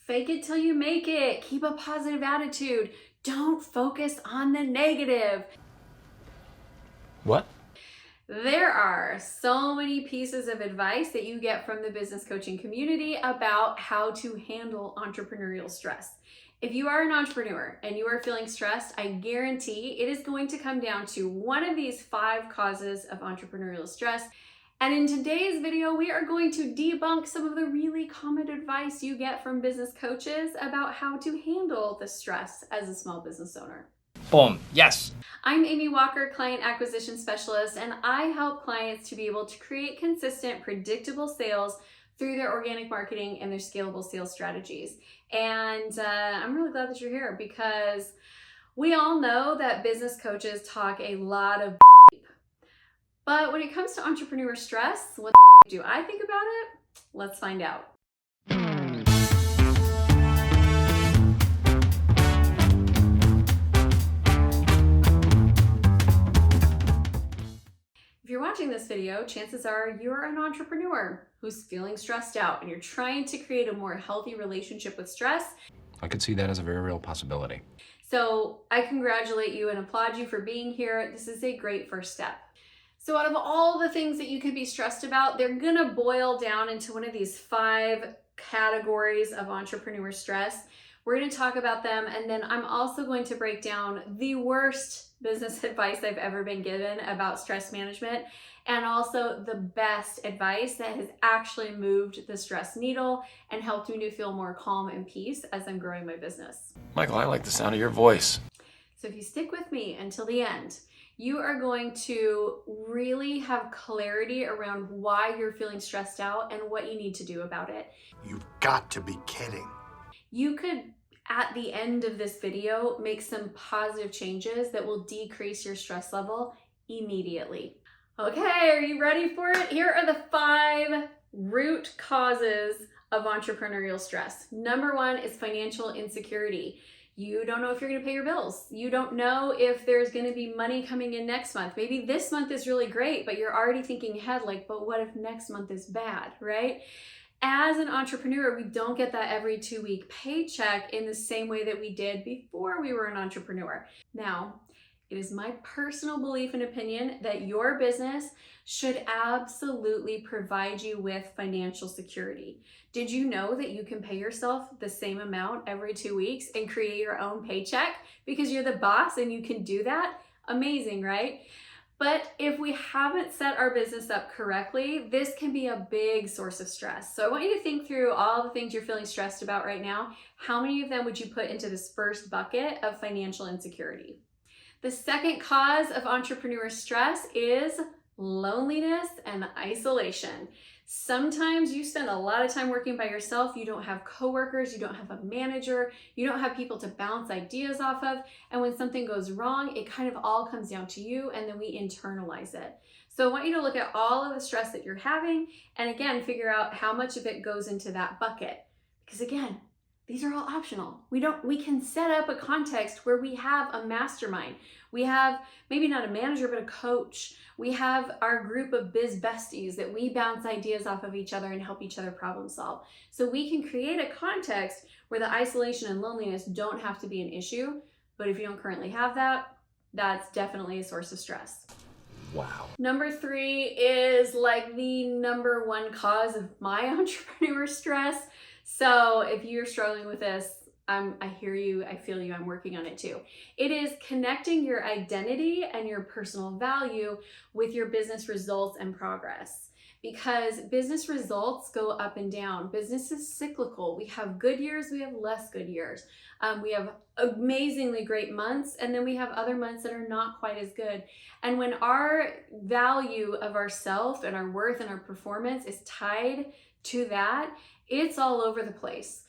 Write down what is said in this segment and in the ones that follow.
Fake it till you make it. Keep a positive attitude. Don't focus on the negative. What? There are so many pieces of advice that you get from the business coaching community about how to handle entrepreneurial stress. If you are an entrepreneur and you are feeling stressed, I guarantee it is going to come down to one of these 5 causes of entrepreneurial stress. And in today's video, we are going to debunk some of the really common advice you get from business coaches about how to handle the stress as a small business owner. Boom. Yes. I'm Amy Walker, Client Acquisition Specialist, and I help clients to be able to create consistent, predictable sales through their organic marketing and their scalable sales strategies. And I'm really glad that you're here because we all know that business coaches talk a lot of BLEEP. But when it comes to entrepreneur stress, what do I think about it? Let's find out. If you're watching this video, chances are you're an entrepreneur who's feeling stressed out and you're trying to create a more healthy relationship with stress. I could see that as a very real possibility. So I congratulate you and applaud you for being here. This is a great first step. So out of all the things that you could be stressed about, they're gonna boil down into one of these 5 categories of entrepreneur stress. We're gonna talk about them, and then I'm also going to break down the worst business advice I've ever been given about stress management, and also the best advice that has actually moved the stress needle and helped me to feel more calm and peace as I'm growing my business. Michael, I like the sound of your voice. So if you stick with me until the end, you are going to really have clarity around why you're feeling stressed out and what you need to do about it. You've got to be kidding. You could, at the end of this video, make some positive changes that will decrease your stress level immediately. Okay, are you ready for it? Here are the 5 root causes of entrepreneurial stress. Number 1 is financial insecurity. You don't know if you're going to pay your bills. You don't know if there's going to be money coming in next month. Maybe this month is really great, but you're already thinking ahead like, but what if next month is bad, right? As an entrepreneur, we don't get that every 2-week paycheck in the same way that we did before we were an entrepreneur. Now, it is my personal belief and opinion that your business should absolutely provide you with financial security. Did you know that you can pay yourself the same amount every 2 weeks and create your own paycheck because you're the boss and you can do that? Amazing, right? But if we haven't set our business up correctly, this can be a big source of stress. So I want you to think through all the things you're feeling stressed about right now. How many of them would you put into this first bucket of financial insecurity? The second cause of entrepreneur stress is loneliness and isolation. Sometimes you spend a lot of time working by yourself. You don't have coworkers, you don't have a manager, you don't have people to bounce ideas off of. And when something goes wrong, it kind of all comes down to you, and then we internalize it. So I want you to look at all of the stress that you're having, and again, figure out how much of it goes into that bucket. Because again, these are all optional. We can set up a context where we have a mastermind. We have maybe not a manager, but a coach. We have our group of biz besties that we bounce ideas off of each other and help each other problem solve. So we can create a context where the isolation and loneliness don't have to be an issue. But if you don't currently have that, that's definitely a source of stress. Wow. Number 3 is like the number 1 cause of my entrepreneur stress. So if you're struggling with this, I hear you, I feel you, I'm working on it too. It is connecting your identity and your personal value with your business results and progress. Because business results go up and down. Business is cyclical. We have good years, we have less good years. We have amazingly great months, and then we have other months that are not quite as good. And when our value of ourself and our worth and our performance is tied to that, it's all over the place.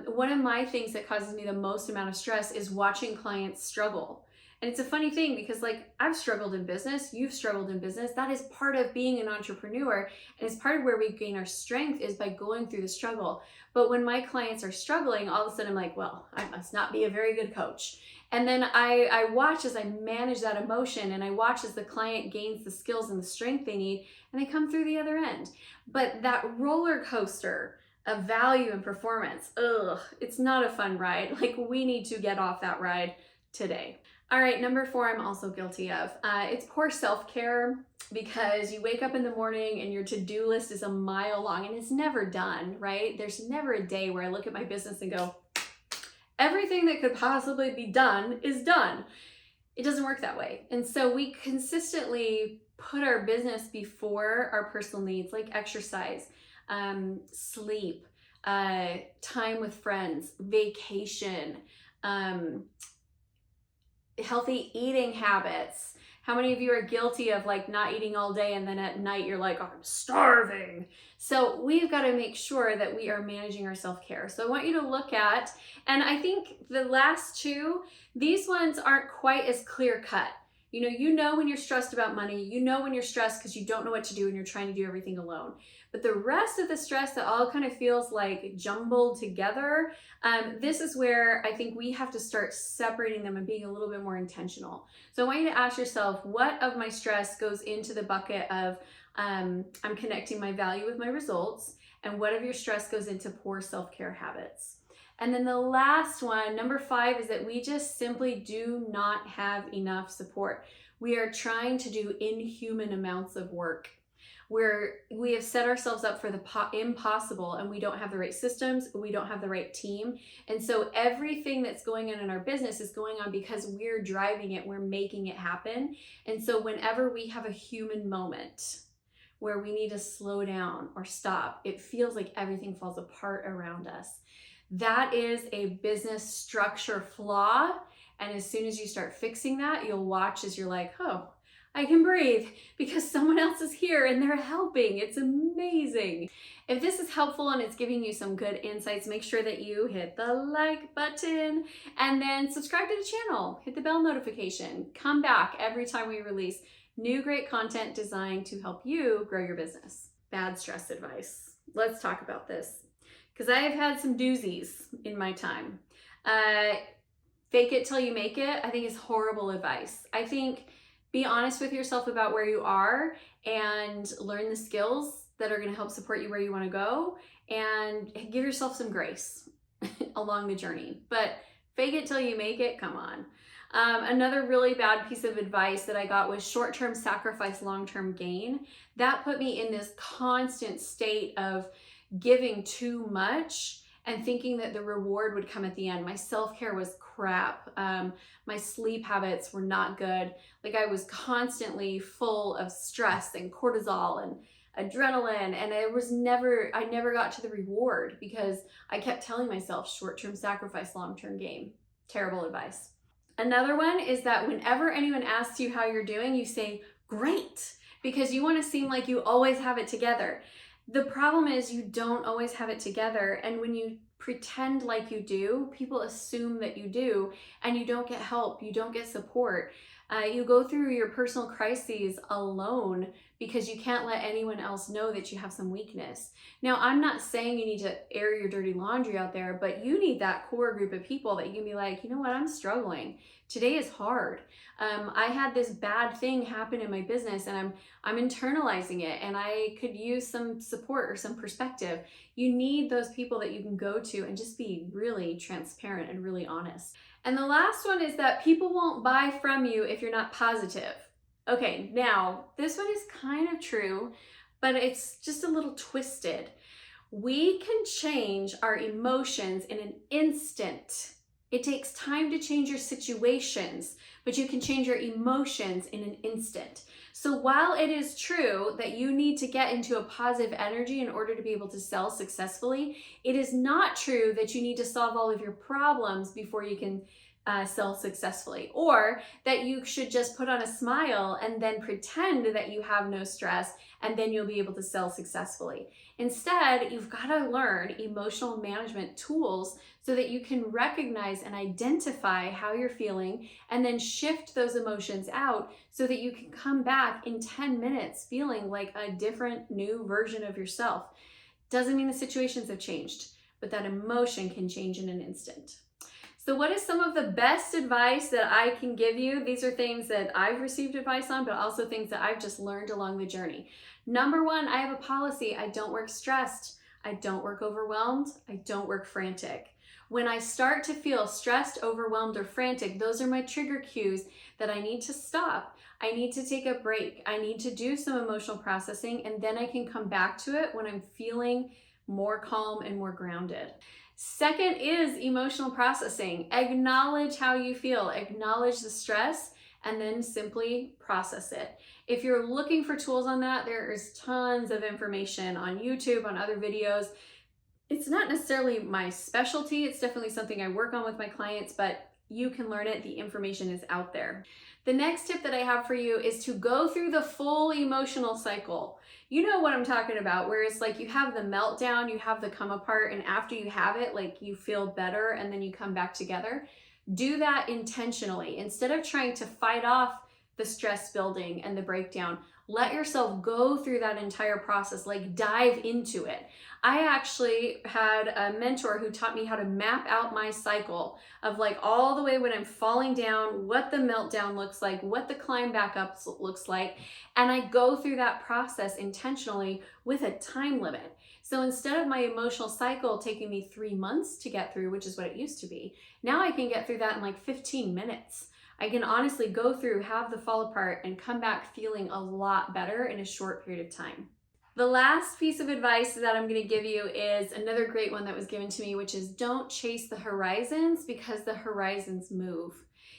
One of my things that causes me the most amount of stress is watching clients struggle. And it's a funny thing because like I've struggled in business, you've struggled in business. That is part of being an entrepreneur. And it's part of where we gain our strength is by going through the struggle. But when my clients are struggling, all of a sudden I'm like, well, I must not be a very good coach. And then I watch as I manage that emotion, and I watch as the client gains the skills and the strength they need, and they come through the other end. But that roller coaster of value and performance. Ugh, it's not a fun ride. Like, we need to get off that ride today. All right, number 4, I'm also guilty of. It's poor self-care, because you wake up in the morning and your to-do list is a mile long and it's never done, right? There's never a day where I look at my business and go, everything that could possibly be done is done. It doesn't work that way. And so we consistently put our business before our personal needs, like exercise, sleep, time with friends, vacation, healthy eating habits. How many of you are guilty of like not eating all day and then at night you're like, oh, I'm starving? So we've got to make sure that we are managing our self-care. So I want you to look at, and I think the last 2, these ones aren't quite as clear cut. You know when you're stressed about money, you know when you're stressed because you don't know what to do and you're trying to do everything alone. But the rest of the stress that all kind of feels like jumbled together, this is where I think we have to start separating them and being a little bit more intentional. So I want you to ask yourself, what of my stress goes into the bucket of I'm connecting my value with my results, and what of your stress goes into poor self-care habits? And then the last one, number 5, is that we just simply do not have enough support. We are trying to do inhuman amounts of work, where we have set ourselves up for the impossible, and we don't have the right systems, we don't have the right team. And so everything that's going on in our business is going on because we're driving it, we're making it happen. And so whenever we have a human moment where we need to slow down or stop, it feels like everything falls apart around us. That is a business structure flaw. And as soon as you start fixing that, you'll watch as you're like, oh, I can breathe because someone else is here and they're helping. It's amazing. If this is helpful and it's giving you some good insights, make sure that you hit the like button and then subscribe to the channel. Hit the bell notification. Come back every time we release new great content designed to help you grow your business. Bad stress advice. Let's talk about this, because I have had some doozies in my time. Fake it till you make it, I think, is horrible advice. I think be honest with yourself about where you are and learn the skills that are going to help support you where you want to go, and give yourself some grace along the journey. But fake it till you make it, come on. Another really bad piece of advice that I got was short-term sacrifice, long-term gain. That put me in this constant state of giving too much and thinking that the reward would come at the end. My self-care was crap. My sleep habits were not good. Like, I was constantly full of stress and cortisol and adrenaline, and I never got to the reward because I kept telling myself short-term sacrifice, long-term gain. Terrible advice. Another one is that whenever anyone asks you how you're doing, you say, great, because you want to seem like you always have it together. The problem is you don't always have it together, and when you pretend like you do, people assume that you do, and you don't get help, you don't get support. You go through your personal crises alone because you can't let anyone else know that you have some weakness. Now, I'm not saying you need to air your dirty laundry out there, but you need that core group of people that you can be like, you know what, I'm struggling. Today is hard. I had this bad thing happen in my business, and I'm internalizing it, and I could use some support or some perspective. You need those people that you can go to and just be really transparent and really honest. And the last one is that people won't buy from you if you're not positive. Okay, now this one is kind of true, but it's just a little twisted. We can change our emotions in an instant. It takes time to change your situations, but you can change your emotions in an instant. So while it is true that you need to get into a positive energy in order to be able to sell successfully, it is not true that you need to solve all of your problems before you can sell successfully, or that you should just put on a smile and then pretend that you have no stress and then you'll be able to sell successfully. Instead, you've got to learn emotional management tools so that you can recognize and identify how you're feeling and then shift those emotions out so that you can come back in 10 minutes feeling like a different, new version of yourself. Doesn't mean the situations have changed, but that emotion can change in an instant. So what is some of the best advice that I can give you? These are things that I've received advice on, but also things that I've just learned along the journey. Number one, I have a policy. I don't work stressed. I don't work overwhelmed. I don't work frantic. When I start to feel stressed, overwhelmed, or frantic, those are my trigger cues that I need to stop. I need to take a break. I need to do some emotional processing, and then I can come back to it when I'm feeling more calm and more grounded. Second is emotional processing. Acknowledge how you feel, acknowledge the stress, and then simply process it. If you're looking for tools on that, there is tons of information on YouTube, on other videos. It's not necessarily my specialty. It's definitely something I work on with my clients, but you can learn it. The information is out there. The next tip that I have for you is to go through the full emotional cycle. You know what I'm talking about, where it's like you have the meltdown, you have the come apart, and after you have it, like you feel better and then you come back together. Do that intentionally. Instead of trying to fight off the stress building and the breakdown, let yourself go through that entire process, like dive into it. I actually had a mentor who taught me how to map out my cycle of like all the way when I'm falling down, what the meltdown looks like, what the climb back up looks like. And I go through that process intentionally with a time limit. So instead of my emotional cycle taking me 3 months to get through, which is what it used to be, now I can get through that in like 15 minutes. I can honestly go through, have the fall apart, and come back feeling a lot better in a short period of time. The last piece of advice that I'm going to give you is another great one that was given to me, which is don't chase the horizons because the horizons move.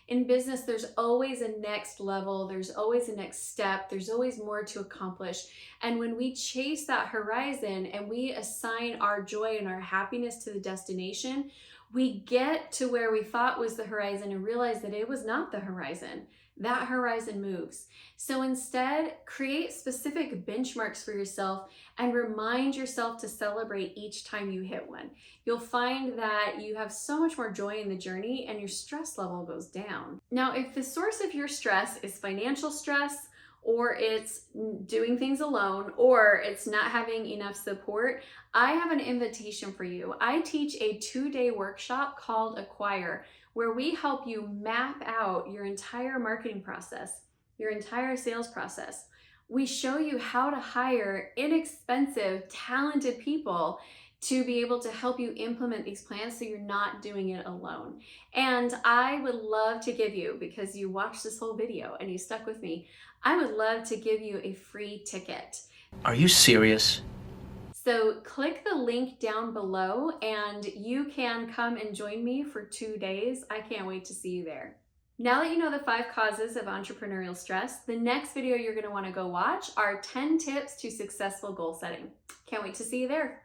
In business, there's always a next level, there's always a next step, there's always more to accomplish. And when we chase that horizon and we assign our joy and our happiness to the destination, we get to where we thought was the horizon and realize that it was not the horizon. That horizon moves. So instead, create specific benchmarks for yourself and remind yourself to celebrate each time you hit one. You'll find that you have so much more joy in the journey and your stress level goes down. Now, if the source of your stress is financial stress, or it's doing things alone, or it's not having enough support, I have an invitation for you. I teach a 2-day workshop called Acquire, where we help you map out your entire marketing process, your entire sales process. We show you how to hire inexpensive, talented people to be able to help you implement these plans so you're not doing it alone. And I would love to give you, because you watched this whole video and you stuck with me, I would love to give you a free ticket. Are you serious? So click the link down below and you can come and join me for 2 days. I can't wait to see you there. Now that you know the 5 causes of entrepreneurial stress, the next video you're going to want to go watch are 10 tips to successful goal setting. Can't wait to see you there.